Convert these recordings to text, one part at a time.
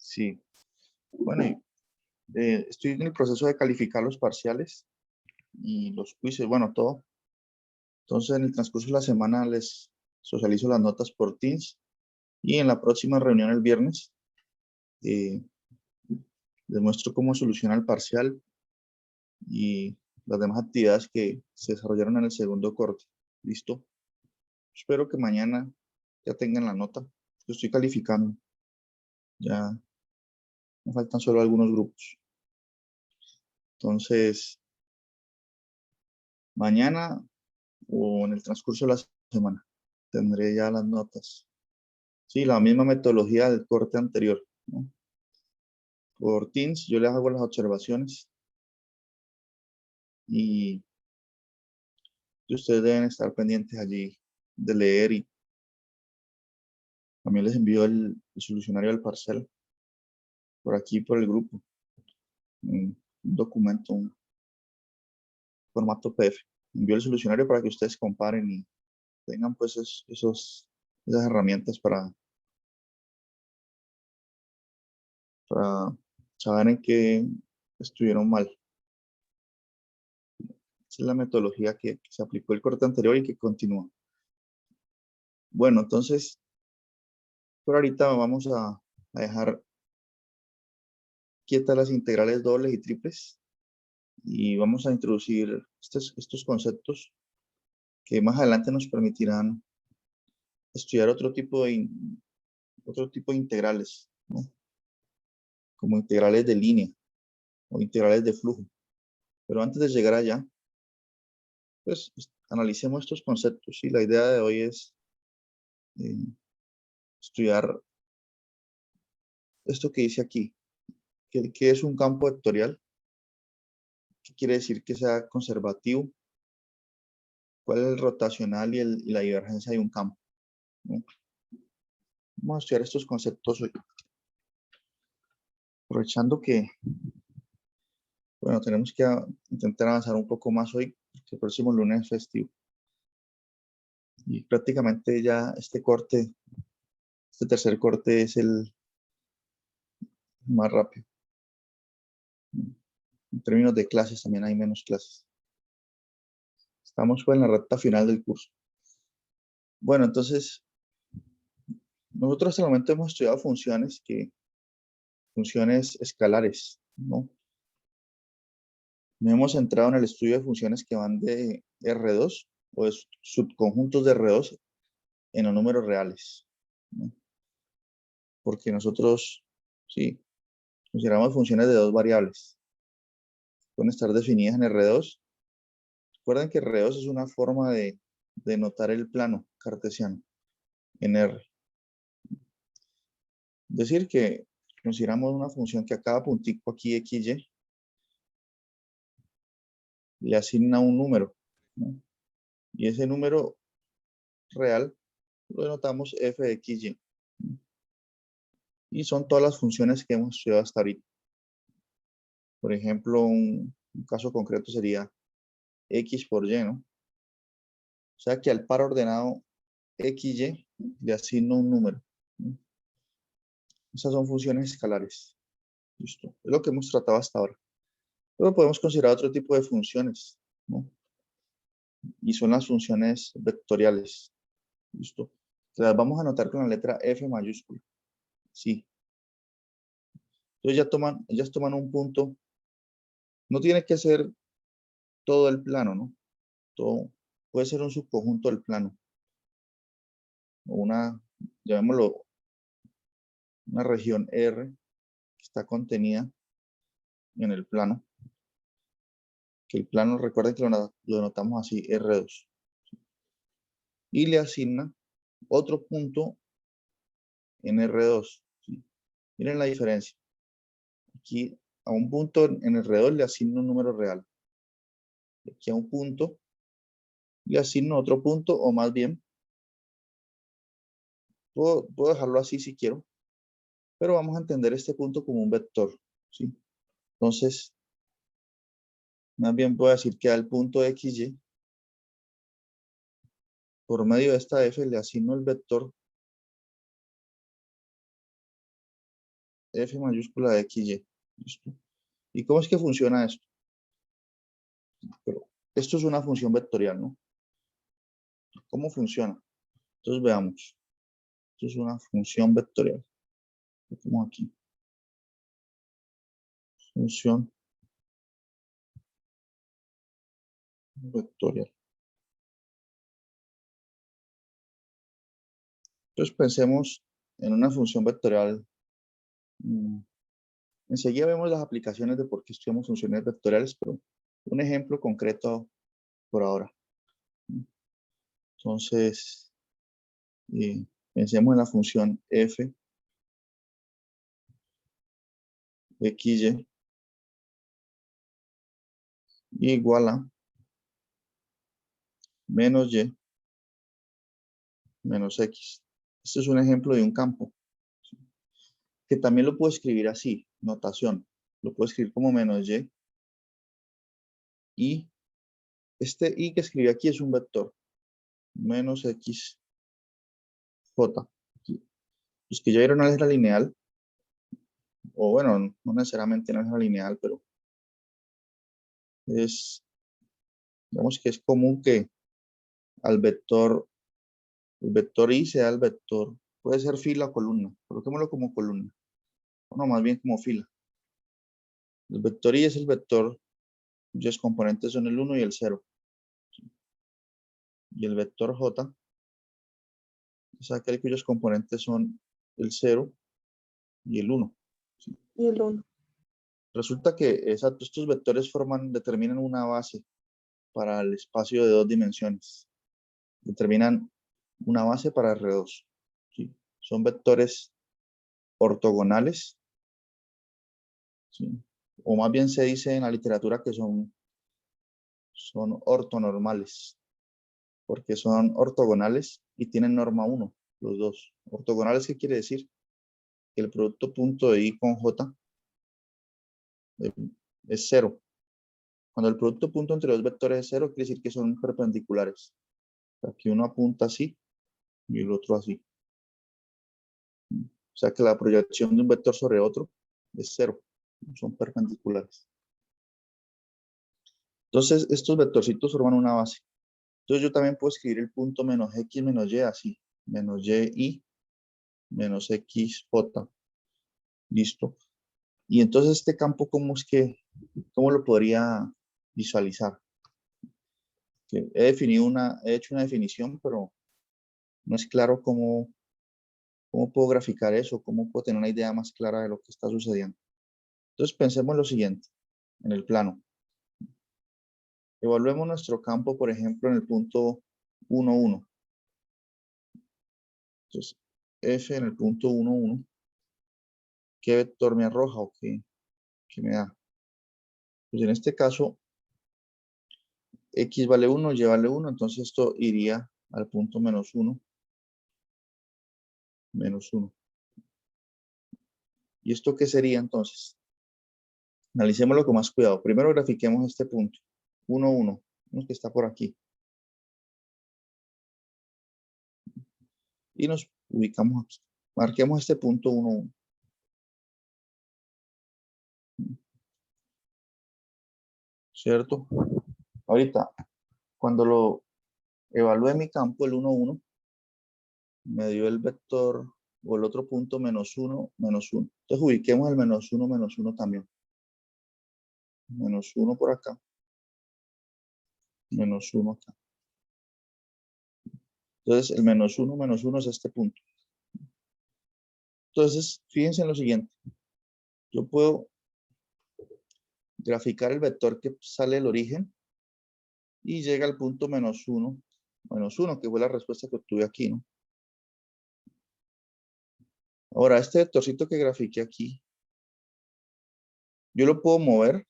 Sí. Bueno, estoy en el proceso de calificar los parciales y los quizzes, bueno, todo. Entonces, en el transcurso de la semana les socializo las notas por Teams y en la próxima reunión el viernes eh, les muestro cómo soluciona el parcial y las demás actividades que se desarrollaron en el segundo corte. ¿Listo? Espero que mañana ya tengan la nota. Yo estoy calificando. Ya me faltan solo algunos grupos. Entonces, mañana o en el transcurso de la semana tendré ya las notas. Sí, la misma metodología del corte anterior, ¿no? Por Teams yo les hago las observaciones y ustedes deben estar pendientes allí de leer y también les envío el solucionario del parcial por aquí, por el grupo, un documento, un formato PDF. Envío el solucionario para que ustedes comparen y tengan pues esas herramientas para saber en qué estuvieron mal. Esa es la metodología que se aplicó el corte anterior y que continúa. Bueno, entonces, por ahorita vamos a dejar quietas las integrales dobles y triples y vamos a introducir estos conceptos que más adelante nos permitirán estudiar otro tipo de integrales, ¿no? Como integrales de línea o integrales de flujo. Pero antes de llegar allá, pues analicemos estos conceptos. Y la idea de hoy es estudiar esto que dice aquí, que es un campo vectorial, qué quiere decir que sea conservativo, cuál es el rotacional y la divergencia de un campo, ¿no? Vamos a estudiar estos conceptos hoy. Aprovechando que, bueno, tenemos que intentar avanzar un poco más hoy, porque el próximo lunes es festivo. Y prácticamente ya este tercer corte es el más rápido. En términos de clases también hay menos clases. Estamos pues en la recta final del curso. Bueno, entonces, nosotros hasta el momento hemos estudiado funciones escalares, ¿no? Nos hemos centrado en el estudio de funciones que van de R2 o de subconjuntos de R2 en los números reales, ¿no? Porque nosotros, sí, consideramos funciones de dos variables. Pueden estar definidas en R2. Recuerden que R2 es una forma de notar el plano cartesiano en R. Es decir, que consideramos una función que a cada puntico aquí XY le asigna un número, ¿no? Y ese número real lo denotamos f de xy. Y son todas las funciones que hemos estudiado hasta ahorita. Por ejemplo, un caso concreto sería x por y, ¿no? O sea que al par ordenado xy le asigno un número, ¿no? Esas son funciones escalares. Listo. Es lo que hemos tratado hasta ahora. Luego podemos considerar otro tipo de funciones, ¿no? Y son las funciones vectoriales. Listo. Las vamos a anotar con la letra F mayúscula. Sí. Entonces ellas toman un punto. No tiene que ser todo el plano, ¿no? Todo puede ser un subconjunto del plano. O llamémoslo, una región R que está contenida en el plano. Que el plano, recuerden que lo denotamos así, R2. Y le asigna otro punto en R2. ¿Sí? Miren la diferencia. Aquí a un punto en R2 le asigno un número real. Aquí a un punto le asigno otro punto, o más bien, puedo dejarlo así si quiero, pero vamos a entender este punto como un vector, ¿sí? Entonces, más bien puedo decir que al punto XY, por medio de esta F, le asigno el vector F mayúscula de XY. ¿Listo? ¿Y cómo es que funciona esto? Pero esto es una función vectorial, ¿no? ¿Cómo funciona? Entonces veamos. Esto es una función vectorial. Como aquí. Función vectorial. Entonces pensemos en una función vectorial. Enseguida vemos las aplicaciones de por qué estudiamos funciones vectoriales, pero un ejemplo concreto por ahora. Entonces, pensemos en la función f xy igual a menos y menos x. Este es un ejemplo de un campo, que también lo puedo escribir así, notación. Lo puedo escribir como menos y este y que escribí aquí es un vector, menos x j. Los que ya vieron álgebra lineal, o bueno, no necesariamente en álgebra lineal, pero digamos que es común que al vector, el vector y sea el vector, puede ser fila o columna, coloquémoslo como columna, o no, más bien como fila. El vector y es el vector cuyos componentes son el 1 y el 0. Y el vector j es aquel cuyos componentes son el 0 y el 1. ¿Sí? Y el 1. Resulta que estos vectores determinan una base para el espacio de 2 dimensiones. Determinan una base para R2. ¿Sí? Son vectores ortogonales. ¿Sí? O más bien se dice en la literatura que son ortonormales, porque son ortogonales y tienen norma 1, los dos. Ortogonales, ¿qué quiere decir? Que el producto punto de I con J es 0. Cuando el producto punto entre dos vectores es 0, quiere decir que son perpendiculares. Aquí uno apunta así y el otro así. O sea que la proyección de un vector sobre otro es 0. Son perpendiculares. Entonces, estos vectorcitos forman una base. Entonces, yo también puedo escribir el punto menos x menos y así. Menos y menos xj. Listo. Y entonces este campo, ¿cómo lo podría visualizar? Que he hecho una definición, pero no es claro cómo puedo graficar eso, cómo puedo tener una idea más clara de lo que está sucediendo. Entonces pensemos en lo siguiente, en el plano. Evaluemos nuestro campo, por ejemplo, en el punto 1, 1. Entonces, f en el punto 1, 1. ¿Qué vector me arroja o qué me da? Pues en este caso, x vale 1, y vale 1, entonces esto iría al punto menos 1, menos 1. ¿Y esto qué sería entonces? Analicémoslo con más cuidado. Primero grafiquemos este punto, 1, 1, que está por aquí. Y nos ubicamos aquí. Marquemos este punto 1, 1. ¿Cierto? Ahorita, cuando lo evalué mi campo, el 1, 1, me dio el vector o el otro punto menos 1, menos 1. Entonces ubiquemos el menos 1 también. Menos 1 por acá. Menos 1 acá. Entonces el menos 1 es este punto. Entonces, fíjense en lo siguiente. Yo puedo graficar el vector que sale del origen y llega al punto menos 1, que fue la respuesta que obtuve aquí, ¿no? Ahora, este vectorcito que grafiqué aquí, yo lo puedo mover,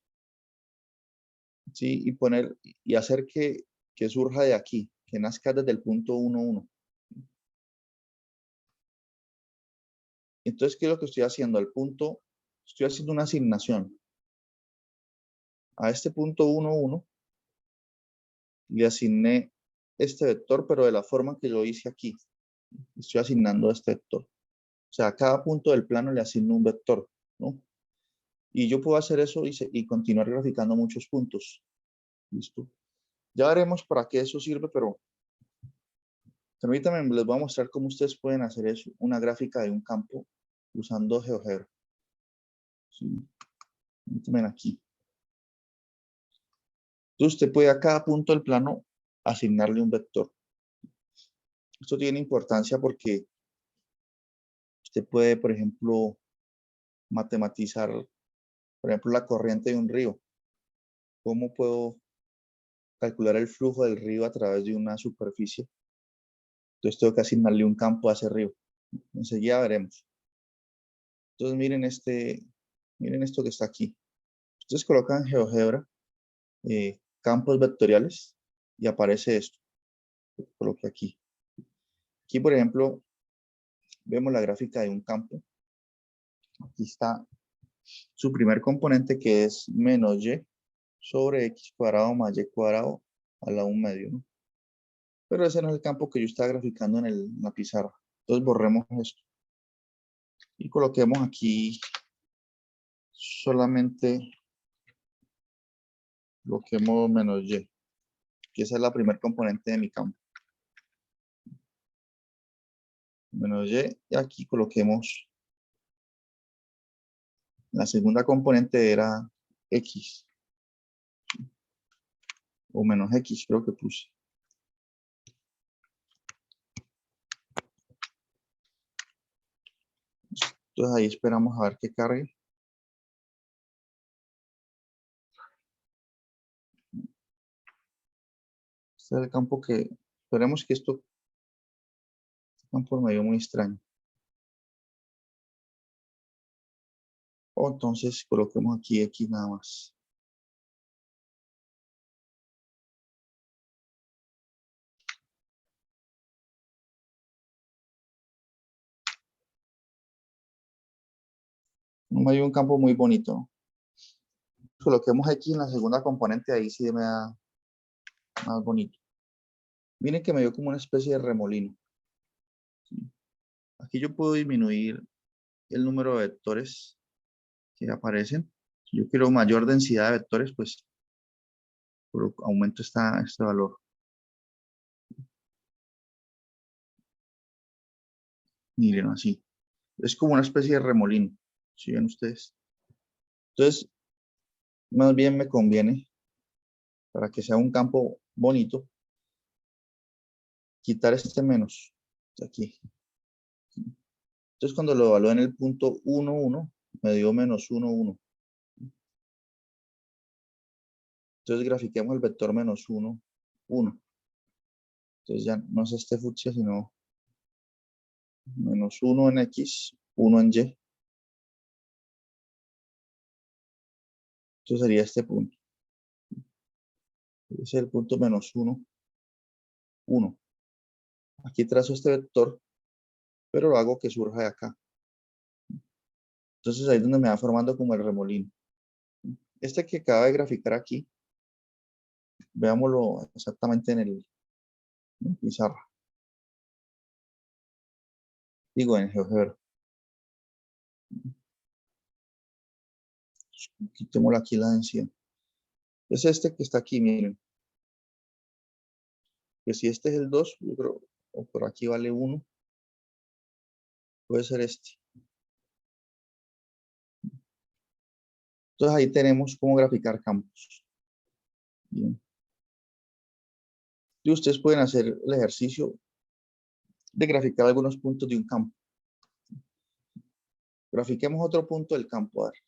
¿sí? Y hacer que surja de aquí, que nazca desde el punto 1, 1. Entonces, ¿qué es lo que estoy haciendo? Estoy haciendo una asignación. A este punto 1, 1, le asigné este vector, pero de la forma que yo hice aquí. Estoy asignando este vector. O sea, a cada punto del plano le asigno un vector. ¿no? Y yo puedo hacer eso y continuar graficando muchos puntos. ¿Listo? Ya veremos para qué eso sirve, pero permítanme, les voy a mostrar cómo ustedes pueden hacer eso, una gráfica de un campo usando GeoGebra. ¿Sí? Permítanme aquí. Entonces usted puede a cada punto del plano asignarle un vector. Esto tiene importancia porque usted puede, por ejemplo, matematizar, por ejemplo, la corriente de un río. ¿Cómo puedo calcular el flujo del río a través de una superficie? Entonces tengo que asignarle un campo a ese río. Enseguida veremos. Entonces miren esto que está aquí. Ustedes colocan GeoGebra, campos vectoriales, y aparece esto. Lo coloqué aquí. Aquí, por ejemplo, vemos la gráfica de un campo. Aquí está su primer componente, que es menos y sobre x cuadrado más y cuadrado a la 1 medio, ¿no? Pero ese no es el campo que yo estaba graficando en la pizarra. Entonces borremos esto. Y coloquemos aquí solamente coloquemos menos y, que esa es la primer componente de mi campo. Menos y aquí coloquemos la segunda componente era x o menos x, creo que puse. Entonces ahí esperamos a ver que cargue. Este es el campo que esperemos que esto campo medio muy extraño. O entonces coloquemos aquí x nada más. No hay un campo muy bonito, ¿no? Coloquemos x en la segunda componente, ahí sí me da más bonito. Miren que me dio como una especie de remolino. ¿Sí? Aquí yo puedo disminuir el número de vectores que aparecen. Si yo quiero mayor densidad de vectores, pues aumento este valor. Miren así. Es como una especie de remolino. ¿Sí ven ustedes? Entonces, más bien me conviene, para que sea un campo bonito, quitar este menos de aquí. Entonces, cuando lo evalúe en el punto 1, 1, me dio menos 1, 1. Entonces, grafiquemos el vector menos 1, 1. Entonces, ya no es este fucsia, sino menos 1 en X, 1 en Y. Entonces, sería este punto. Ese es el punto menos 1, 1. Aquí trazo este vector, pero lo hago que surja de acá. Entonces, ahí es donde me va formando como el remolino. Este que acaba de graficar aquí, veámoslo exactamente en la pizarra. Digo, en GeoGebra. Quitémosle aquí la densidad. Es este que está aquí, miren. Que si este es el 2, yo creo, o por aquí vale 1, puede ser este. Entonces ahí tenemos cómo graficar campos. Bien. Y ustedes pueden hacer el ejercicio de graficar algunos puntos de un campo. Grafiquemos otro punto del campo. A ver.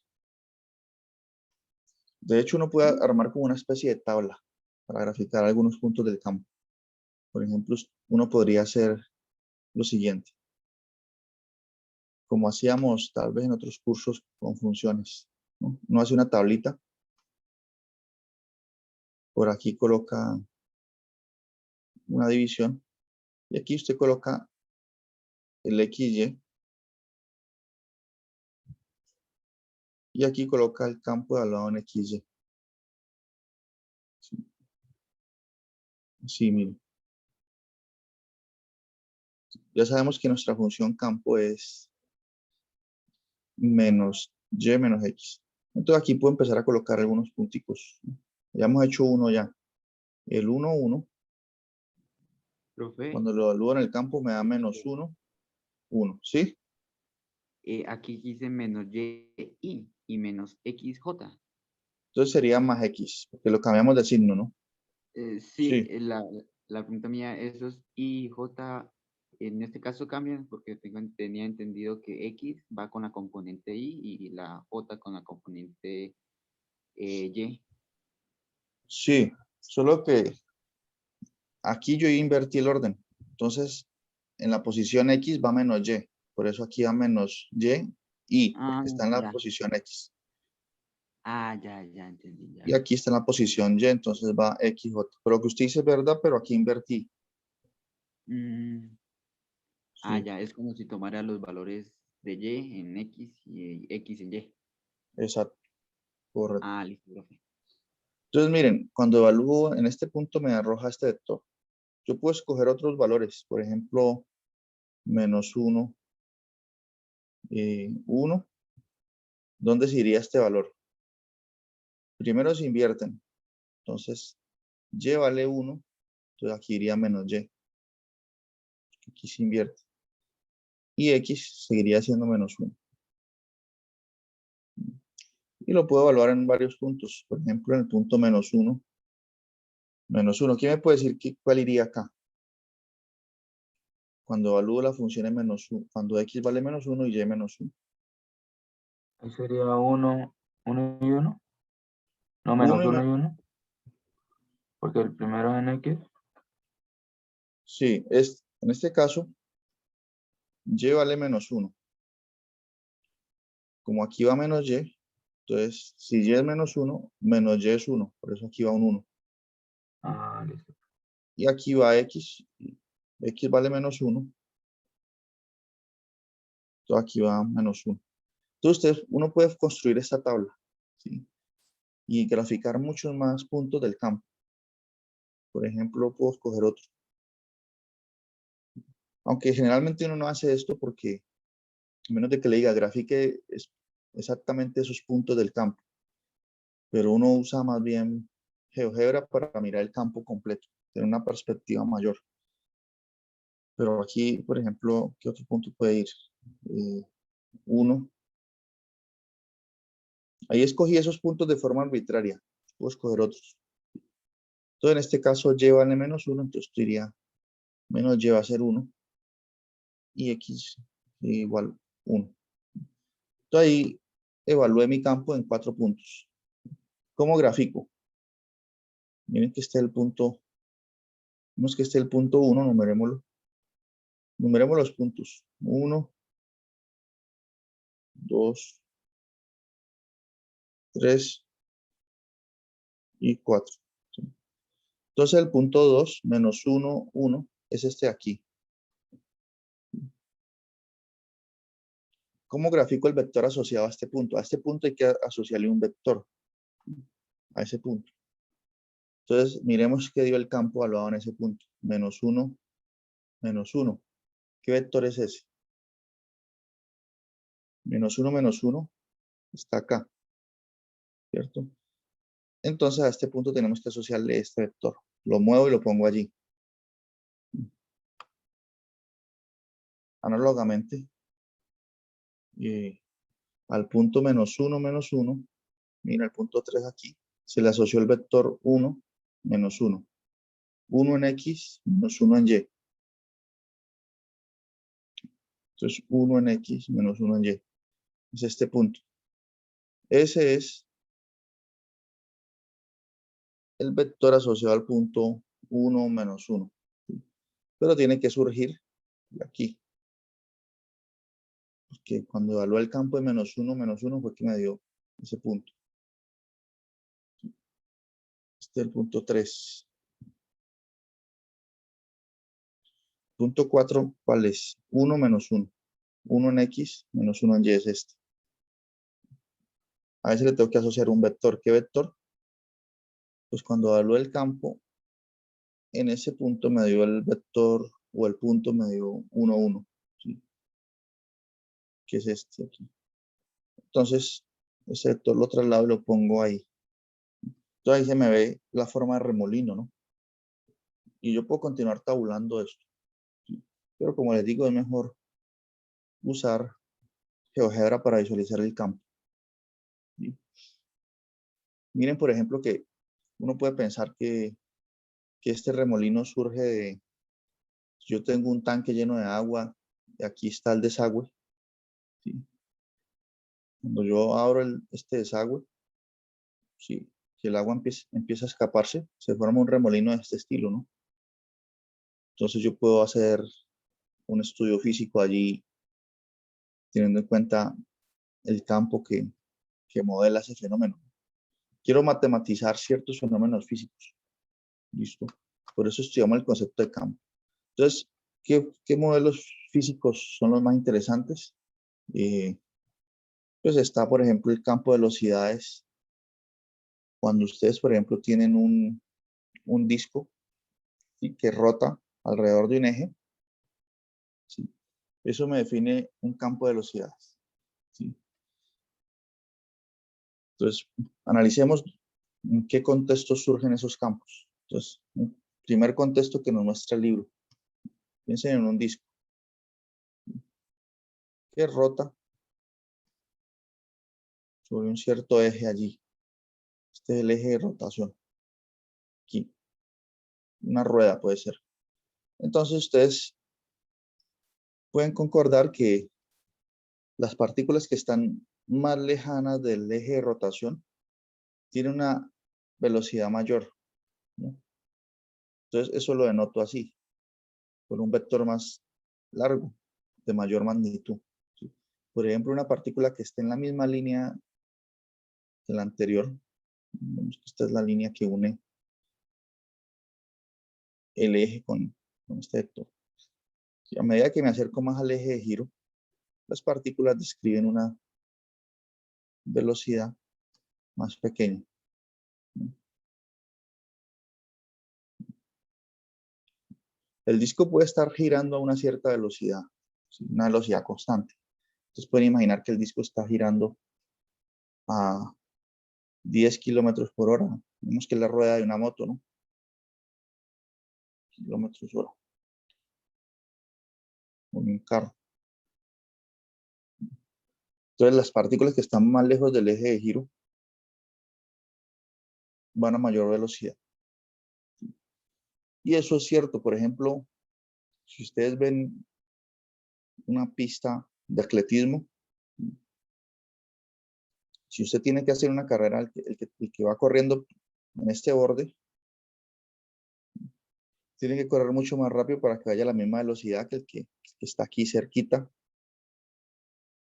De hecho, uno puede armar como una especie de tabla para graficar algunos puntos del campo. Por ejemplo, uno podría hacer lo siguiente, como hacíamos tal vez en otros cursos con funciones, ¿no? Uno hace una tablita, por aquí coloca una división, y aquí usted coloca el XY, y aquí coloca el campo de al lado en XY. Sí, mire. Ya sabemos que nuestra función campo es menos y menos x. Entonces aquí puedo empezar a colocar algunos punticos. Ya hemos hecho uno ya. El 1, 1. Profe, Cuando lo evalúo en el campo me da menos 1, 1. ¿Sí? aquí dice menos y y menos xj. Entonces sería más x, porque lo cambiamos de signo, ¿no? Sí, Sí, la pregunta mía, esos y j en este caso cambian porque tenía entendido que x va con la componente y la j con la componente y. sí. Solo que aquí yo invertí el orden. Entonces, en la posición X va menos Y. Por eso aquí va menos Y, Ah, porque está en la ya. posición X. Ah, ya entendí, Y ya. aquí está en la posición Y, entonces va XJ. Pero lo que usted dice es verdad, pero aquí invertí. Mm, Sí, ya, es como si tomara los valores de y en x y x en y. exacto, correcto. Ah, listo, profe. Entonces, miren, cuando evalúo en este punto me arroja este vector. Yo puedo escoger otros valores, por ejemplo, menos 1, 1. ¿Dónde se iría este valor? Primero se invierten. Entonces, Y vale 1, entonces aquí iría menos Y. Aquí se invierte. Y X seguiría siendo menos 1. Y lo puedo evaluar en varios puntos. Por ejemplo, en el punto menos 1. Menos 1. ¿Quién me puede decir cuál iría acá? Cuando evalúo la función en menos 1. Cuando X vale menos 1 y Y menos 1. Ahí sería 1, 1 y 1. No, 1 menos y 1 menos. y 1. Porque el primero es en X. Sí, en este caso, Y vale menos 1. Como aquí va menos Y, entonces si Y es menos 1, menos Y es 1. Por eso aquí va un 1. Ah, listo. Y aquí va X. X vale menos 1. Entonces aquí va menos 1. Entonces uno puede construir esta tabla, ¿sí? Y graficar muchos más puntos del campo. Por ejemplo, puedo escoger otro. Aunque generalmente uno no hace esto porque, a menos de que le diga grafique exactamente esos puntos del campo. Pero uno usa más bien GeoGebra para mirar el campo completo, tener una perspectiva mayor. Pero aquí, por ejemplo, ¿qué otro punto puede ir? 1. Ahí escogí esos puntos de forma arbitraria. Puedo escoger otros. Entonces, en este caso, Y vale menos 1, entonces diría menos Y va a ser 1 y X igual 1. Entonces ahí evalué mi campo en 4 puntos. ¿Cómo grafico? Miren que esté el punto, vemos que esté el punto 1, numerémoslo. Numeremos los puntos. 1, 2, 3 y 4. Entonces el punto 2 menos 1, 1 es este de aquí. ¿Cómo grafico el vector asociado a este punto? A este punto hay que asociarle un vector. A ese punto. Entonces miremos qué dio el campo evaluado en ese punto. Menos 1, menos 1. ¿Qué vector es ese? Menos 1 está acá, ¿cierto? Entonces a este punto tenemos que asociarle este vector. Lo muevo y lo pongo allí. Análogamente, al punto menos 1, mira el punto 3 aquí, se le asoció el vector 1, menos 1. 1 en X, menos 1 en Y. Entonces 1 en X, menos 1 en Y. Es este punto. Ese es el vector asociado al punto 1, menos 1. Pero tiene que surgir de aquí. Porque cuando evalué el campo de menos 1, fue que me dio ese punto. Este es el punto 3. Punto 4, ¿cuál es? 1 menos 1. 1 en X, menos 1 en Y es este. A ese le tengo que asociar un vector. ¿Qué vector? Pues cuando evalué el campo, en ese punto me dio el vector o el punto me dio 1, 1. ¿Sí? Que es este aquí. Entonces, ese vector lo traslado y lo pongo ahí. Entonces ahí se me ve la forma de remolino, ¿no? Y yo puedo continuar tabulando esto. ¿Sí? Pero como les digo, es mejor usar GeoGebra para visualizar el campo. ¿Sí? Miren, por ejemplo, que uno puede pensar que este remolino surge de, yo tengo un tanque lleno de agua y aquí está el desagüe. ¿Sí? Cuando yo abro este desagüe, ¿sí? Si el agua empieza a escaparse, se forma un remolino de este estilo, ¿no? Entonces yo puedo hacer un estudio físico allí, teniendo en cuenta el campo que modela ese fenómeno. Quiero matematizar ciertos fenómenos físicos. ¿Listo? Por eso estudiamos el concepto de campo. Entonces, ¿qué modelos físicos son los más interesantes? Pues está, por ejemplo, el campo de velocidades. Cuando ustedes, por ejemplo, tienen un disco, ¿sí?, que rota alrededor de un eje, ¿sí? Eso me define un campo de velocidades, ¿sí? Entonces, analicemos en qué contexto surgen esos campos. Entonces, un primer contexto que nos muestra el libro. Piensen en un disco que rota sobre un cierto eje allí. Este es el eje de rotación. Aquí. Una rueda puede ser. Entonces, ustedes pueden concordar que las partículas que están más lejanas del eje de rotación tienen una velocidad mayor, ¿no? Entonces, eso lo denoto así, por un vector más largo, de mayor magnitud, ¿sí? Por ejemplo, una partícula que esté en la misma línea que la anterior, vemos que esta es la línea que une el eje con este vector. Y a medida que me acerco más al eje de giro, las partículas describen una velocidad más pequeña, ¿no? El disco puede estar girando a una cierta velocidad, ¿sí?, una velocidad constante. Entonces pueden imaginar que el disco está girando a 10 kilómetros por hora. Vemos que es la rueda de una moto, ¿no? Kilómetros hora. O un carro. Entonces las partículas que están más lejos del eje de giro van a mayor velocidad. Y eso es cierto. Por ejemplo, si ustedes ven una pista de atletismo, si usted tiene que hacer una carrera, el que va corriendo en este borde, tiene que correr mucho más rápido para que vaya a la misma velocidad que el que está aquí cerquita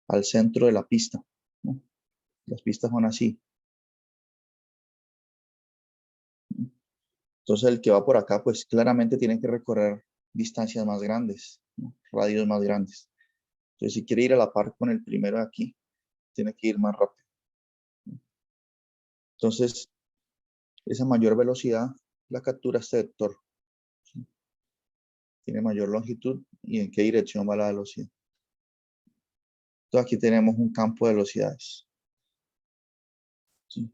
al centro de la pista, ¿no? Las pistas son así. Entonces el que va por acá, pues claramente tiene que recorrer distancias más grandes, ¿no?, radios más grandes. Entonces si quiere ir a la par con el primero de aquí, tiene que ir más rápido. Entonces, esa mayor velocidad la captura este vector, ¿sí? Tiene mayor longitud y en qué dirección va la velocidad. Entonces aquí tenemos un campo de velocidades, ¿sí?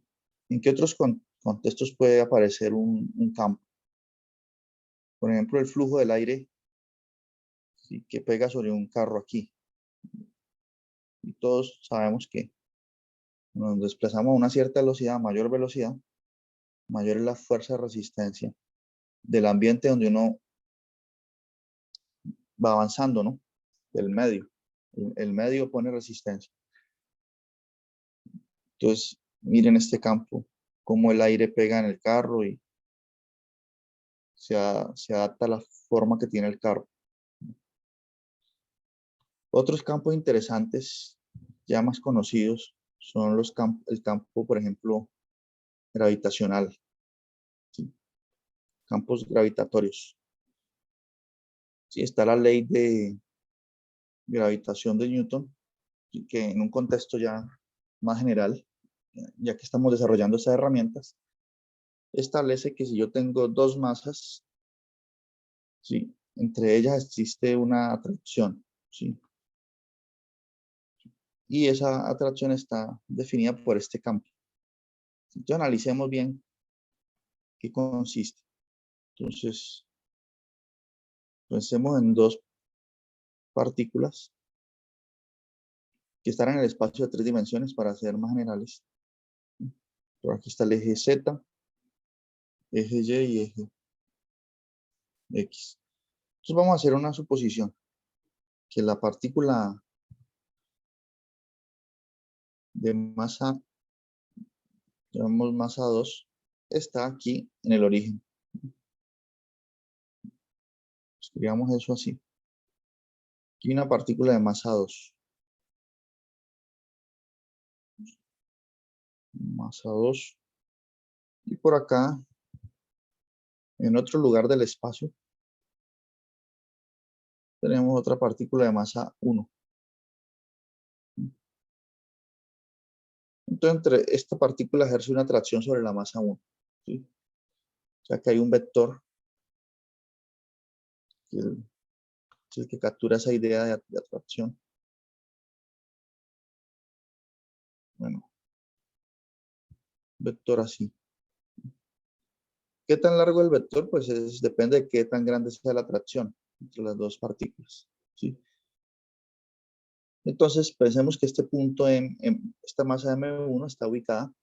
¿En qué otros contextos puede aparecer un campo? Por ejemplo, el flujo del aire, ¿sí?, que pega sobre un carro aquí. Y todos sabemos que nos desplazamos a una cierta velocidad, mayor velocidad, mayor es la fuerza de resistencia del ambiente donde uno va avanzando, ¿no? Del medio. El medio pone resistencia. Entonces, miren este campo, cómo el aire pega en el carro y se adapta a la forma que tiene el carro. Otros campos interesantes, ya más conocidos, son el campo, por ejemplo, gravitacional, ¿sí? Campos gravitatorios. Sí, está la ley de gravitación de Newton, que en un contexto ya más general, ya que estamos desarrollando esas herramientas, establece que si yo tengo dos masas, ¿sí?, entre ellas existe una atracción, ¿sí? Y esa atracción está definida por este campo. Entonces analicemos bien qué consiste. Entonces, pensemos en dos partículas que están en el espacio de 3 dimensiones para ser más generales. Por aquí está el eje Z, eje Y y eje X. Entonces vamos a hacer una suposición, que la partícula de masa, llamamos masa 2, está aquí en el origen. Escribamos eso así. Aquí una partícula de masa 2. Masa 2. Y por acá, en otro lugar del espacio, tenemos otra partícula de masa 1. Entonces, entre esta partícula ejerce una atracción sobre la masa 1. ¿Sí? O sea que hay un vector que es el que captura esa idea de atracción. Bueno, vector así. ¿Qué tan largo el vector? Pues depende de qué tan grande sea la atracción entre las dos partículas. ¿Sí? Entonces, pensemos que este punto, esta masa M1 está ubicada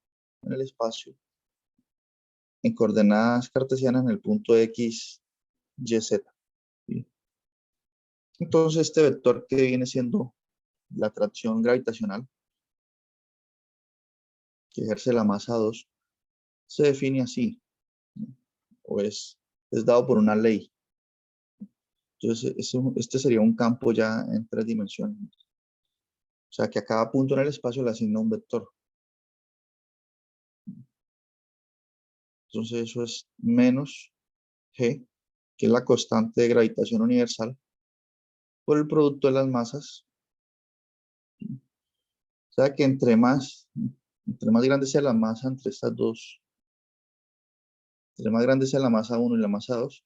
en el espacio en coordenadas cartesianas en el punto X, Y, Z. ¿Sí? Entonces, este vector que viene siendo la atracción gravitacional que ejerce la masa 2, se define así, o es dado por una ley. Entonces, este sería un campo ya en 3 dimensiones. O sea, que a cada punto en el espacio le asigna un vector. Entonces, eso es menos G, que es la constante de gravitación universal, por el producto de las masas. O sea, que entre más grande sea la masa entre estas dos, entre más grande sea la masa 1 y la masa 2,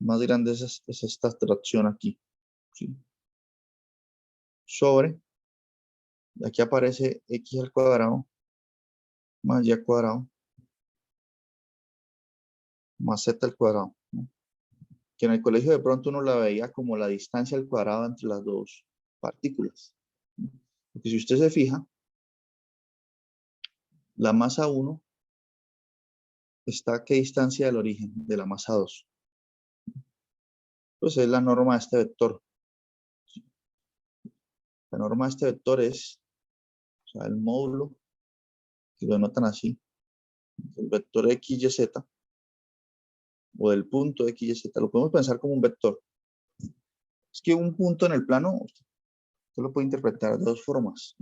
más grande es esta atracción aquí. ¿Sí? Sobre, aquí aparece X al cuadrado más Y al cuadrado más Z al cuadrado, ¿no? Que en el colegio de pronto uno la veía como la distancia al cuadrado entre las dos partículas. Porque si usted se fija, la masa 1 está a qué distancia del origen de la masa 2. Pues es la norma de este vector. La norma de este vector es, o sea, el módulo, que lo denotan así, el vector X, Y, Z, o del punto X, Y, Z. Lo podemos pensar como un vector. Es que un punto en el plano, usted lo puede interpretar de dos formas.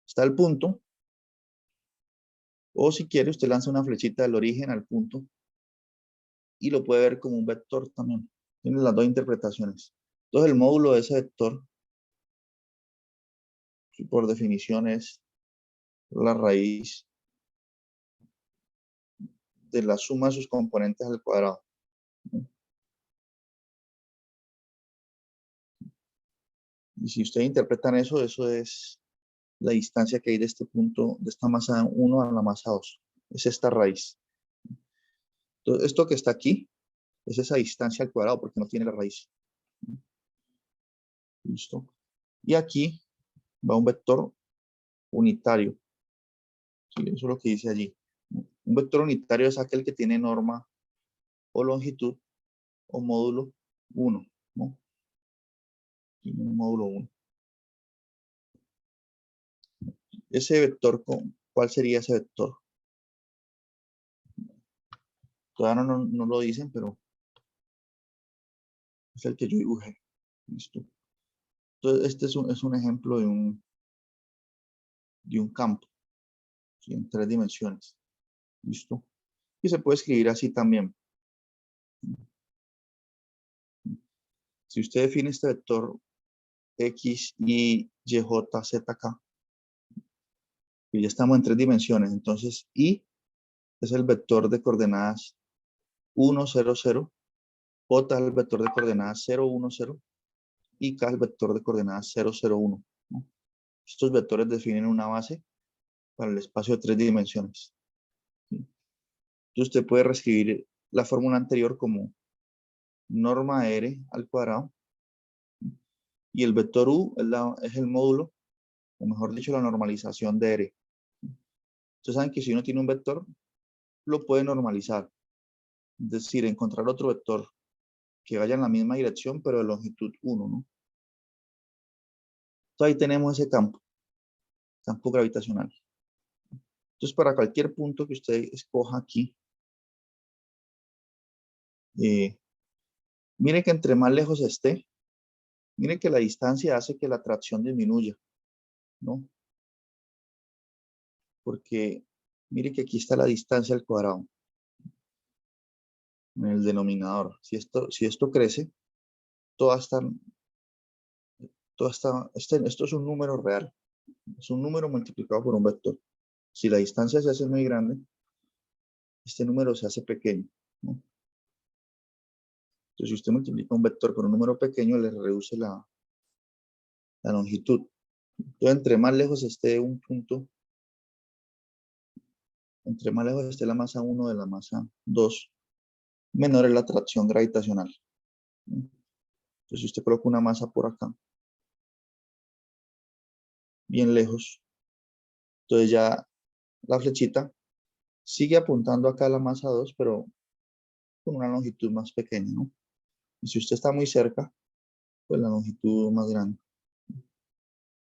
Está el punto, o si quiere, usted lanza una flechita del origen al punto y lo puede ver como un vector también. Tiene las dos interpretaciones. Entonces, el módulo de ese vector, por definición, es la raíz de la suma de sus componentes al cuadrado. Y si ustedes interpretan eso, eso es la distancia que hay de este punto, de esta masa 1 a la masa 2. Es esta raíz. Entonces, esto que está aquí es esa distancia al cuadrado porque no tiene la raíz. ¿Listo? Y aquí va un vector unitario. ¿Sí? Eso es lo que dice allí. Un vector unitario es aquel que tiene norma o longitud o módulo 1. ¿No? Tiene un módulo 1. Ese vector, ¿cuál sería ese vector? Todavía no lo dicen, pero es el que yo dibujé. ¿Listo? Entonces, este es un ejemplo de un campo, ¿sí? En 3 dimensiones. ¿Listo? Y se puede escribir así también. Si usted define este vector X, Y, J, Z, K, y ya estamos en 3 dimensiones, entonces Y es el vector de coordenadas 1, 0, 0, J es el vector de coordenadas 0, 1, 0, y K es el vector de coordenadas 0, 0, 1. ¿No? Estos vectores definen una base para el espacio de 3 dimensiones. Entonces usted puede reescribir la fórmula anterior como norma de R al cuadrado. Y el vector U es el módulo, o mejor dicho, la normalización de R. Ustedes saben que si uno tiene un vector, lo puede normalizar. Es decir, encontrar otro vector que vaya en la misma dirección, pero de longitud 1, ¿no? Entonces ahí tenemos ese campo gravitacional. Entonces, para cualquier punto que usted escoja aquí, mire que entre más lejos esté, mire que la distancia hace que la atracción disminuya, ¿no? Porque mire que aquí está la distancia al cuadrado en el denominador. Si esto crece, esto es un número real. Es un número multiplicado por un vector. Si la distancia se hace muy grande, este número se hace pequeño, ¿no? Entonces, si usted multiplica un vector por un número pequeño, le reduce la longitud. Entonces, entre más lejos esté un punto, entre más lejos esté la masa 1 de la masa 2, menor es la atracción gravitacional, ¿no? Entonces, si usted coloca una masa por acá, bien lejos, entonces ya la flechita sigue apuntando acá a la masa 2, pero con una longitud más pequeña, ¿no? Y si usted está muy cerca, pues la longitud más grande.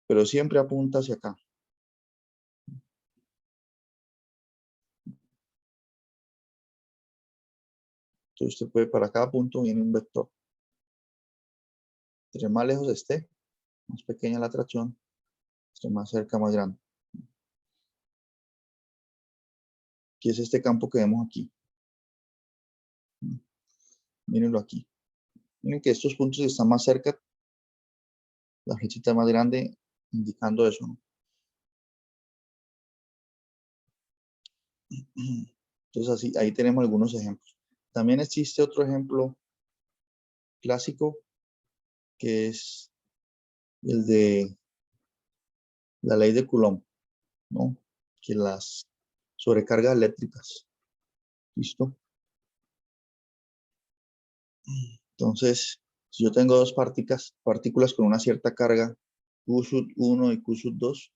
Pero siempre apunta hacia acá. Entonces usted puede, para cada punto viene un vector. Entre más lejos esté, más pequeña la atracción. Entre más cerca, más grande. ¿Qué es este campo que vemos aquí? Mírenlo aquí. Miren que estos puntos que están más cerca, la flechita más grande indicando eso, ¿no? Entonces así, ahí tenemos algunos ejemplos. También existe otro ejemplo clásico que es el de la ley de Coulomb, ¿no? Que las sobrecargas eléctricas. ¿Listo? Entonces, si yo tengo dos partículas con una cierta carga, Q sub 1 y Q sub 2,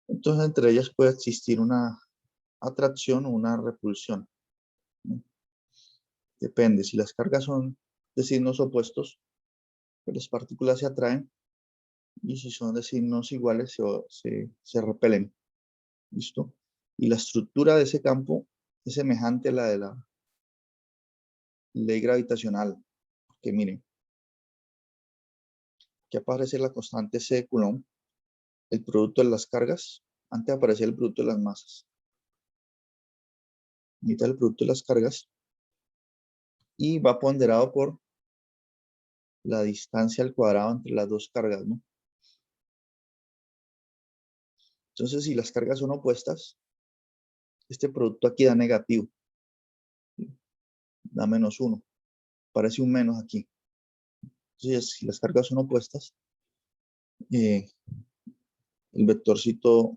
entonces entre ellas puede existir una atracción o una repulsión, ¿no? Depende, si las cargas son de signos opuestos, pues las partículas se atraen, y si son de signos iguales, se repelen. ¿Listo? Y la estructura de ese campo es semejante a la de la ley gravitacional. Que miren, que aparece la constante C de Coulomb, el producto de las cargas. Antes aparecía el producto de las masas. Ahorita el producto de las cargas. Y va ponderado por la distancia al cuadrado entre las dos cargas, ¿no? Entonces, si las cargas son opuestas, este producto aquí da negativo. Da -1. Parece un menos aquí. Entonces, si las cargas son opuestas, el vectorcito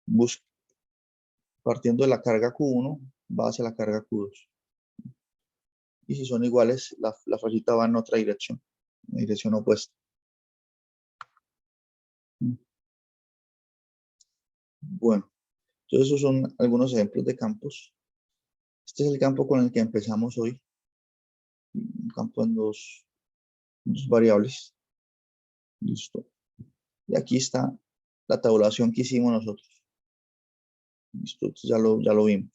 busca, partiendo de la carga Q1, va hacia la carga Q2. Y si son iguales, la flechita va en otra dirección, en dirección opuesta. Bueno, entonces esos son algunos ejemplos de campos. Este es el campo con el que empezamos hoy. Un campo en dos variables. Listo. Y aquí está la tabulación que hicimos nosotros. Listo, entonces ya lo vimos.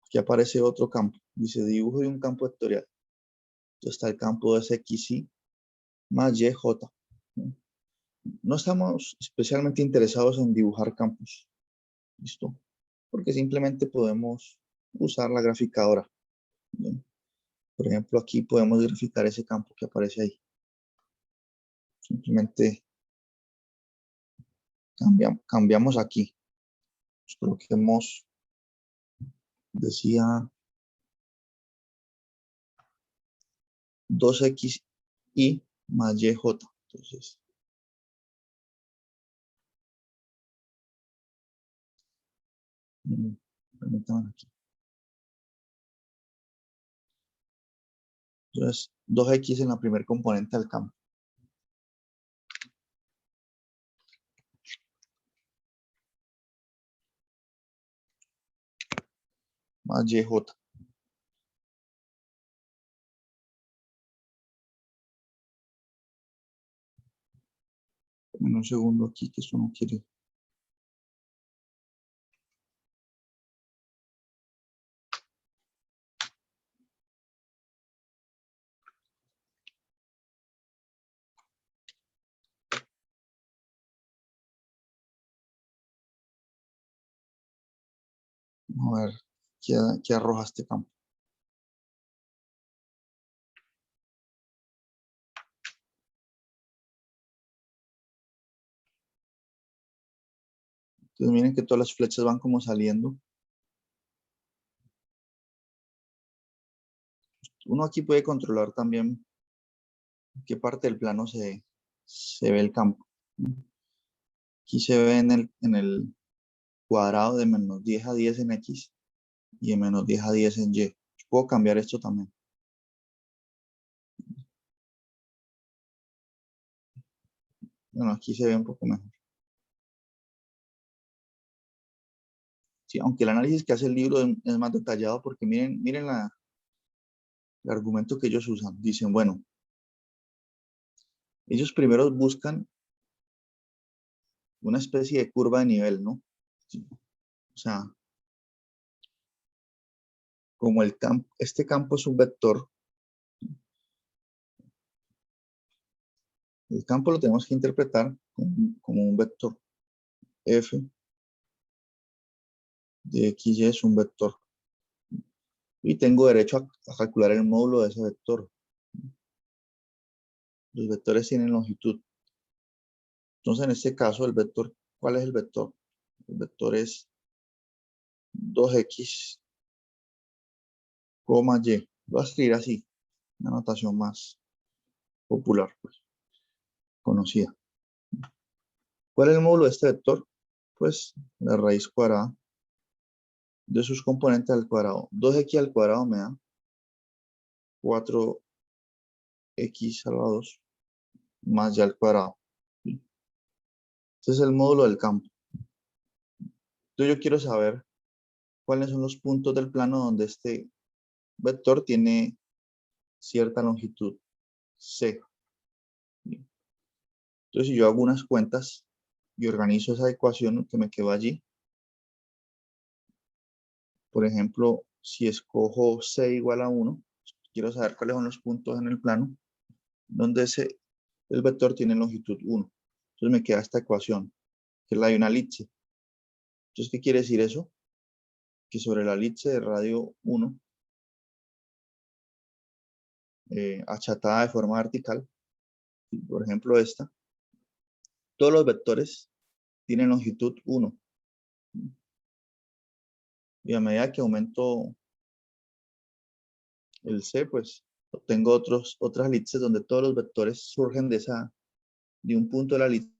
Aquí aparece otro campo. Dice dibujo de un campo vectorial. Entonces está el campo de SXY más YJ. No estamos especialmente interesados en dibujar campos. ¿Listo? Porque simplemente podemos usar la graficadora. ¿Bien? Por ejemplo, aquí podemos graficar ese campo que aparece ahí. Simplemente cambiamos aquí. Pues coloquemos, decía 2xy más yj. Entonces, permítanme aquí. Entonces, 2x en la primer componente del campo. Más yj. En un segundo aquí, que eso no quiere. Vamos a ver qué arroja este campo. Entonces miren que todas las flechas van como saliendo. Uno aquí puede controlar también qué parte del plano se ve el campo. Aquí se ve en el cuadrado de menos 10 a 10 en X y de menos 10 a 10 en Y. Puedo cambiar esto también. Bueno, aquí se ve un poco mejor. Sí, aunque el análisis que hace el libro es más detallado porque miren el argumento que ellos usan. Dicen, bueno, ellos primero buscan una especie de curva de nivel, ¿no? Sí. O sea, como este campo es un vector, el campo lo tenemos que interpretar como un vector. F de XY es un vector. Y tengo derecho a calcular el módulo de ese vector. Los vectores tienen longitud. Entonces, en este caso, el vector, ¿cuál es el vector? El vector es 2x, y. Lo voy a escribir así, una notación más popular, pues, conocida. ¿Cuál es el módulo de este vector? Pues la raíz cuadrada de sus componentes al cuadrado. 2x al cuadrado me da 4x a la 2 más y al cuadrado. ¿Sí? Este es el módulo del campo. Entonces yo quiero saber cuáles son los puntos del plano donde este vector tiene cierta longitud C. Entonces, si yo hago unas cuentas y organizo esa ecuación que me quedó allí, por ejemplo, si escojo C igual a 1, quiero saber cuáles son los puntos en el plano donde el vector tiene longitud 1. Entonces me queda esta ecuación, que es la de una elipse. Entonces, ¿qué quiere decir eso? Que sobre la elipse de radio 1, achatada de forma vertical, por ejemplo esta, todos los vectores tienen longitud 1. Y a medida que aumento el C, pues obtengo otras elipses donde todos los vectores surgen de un punto de la elipse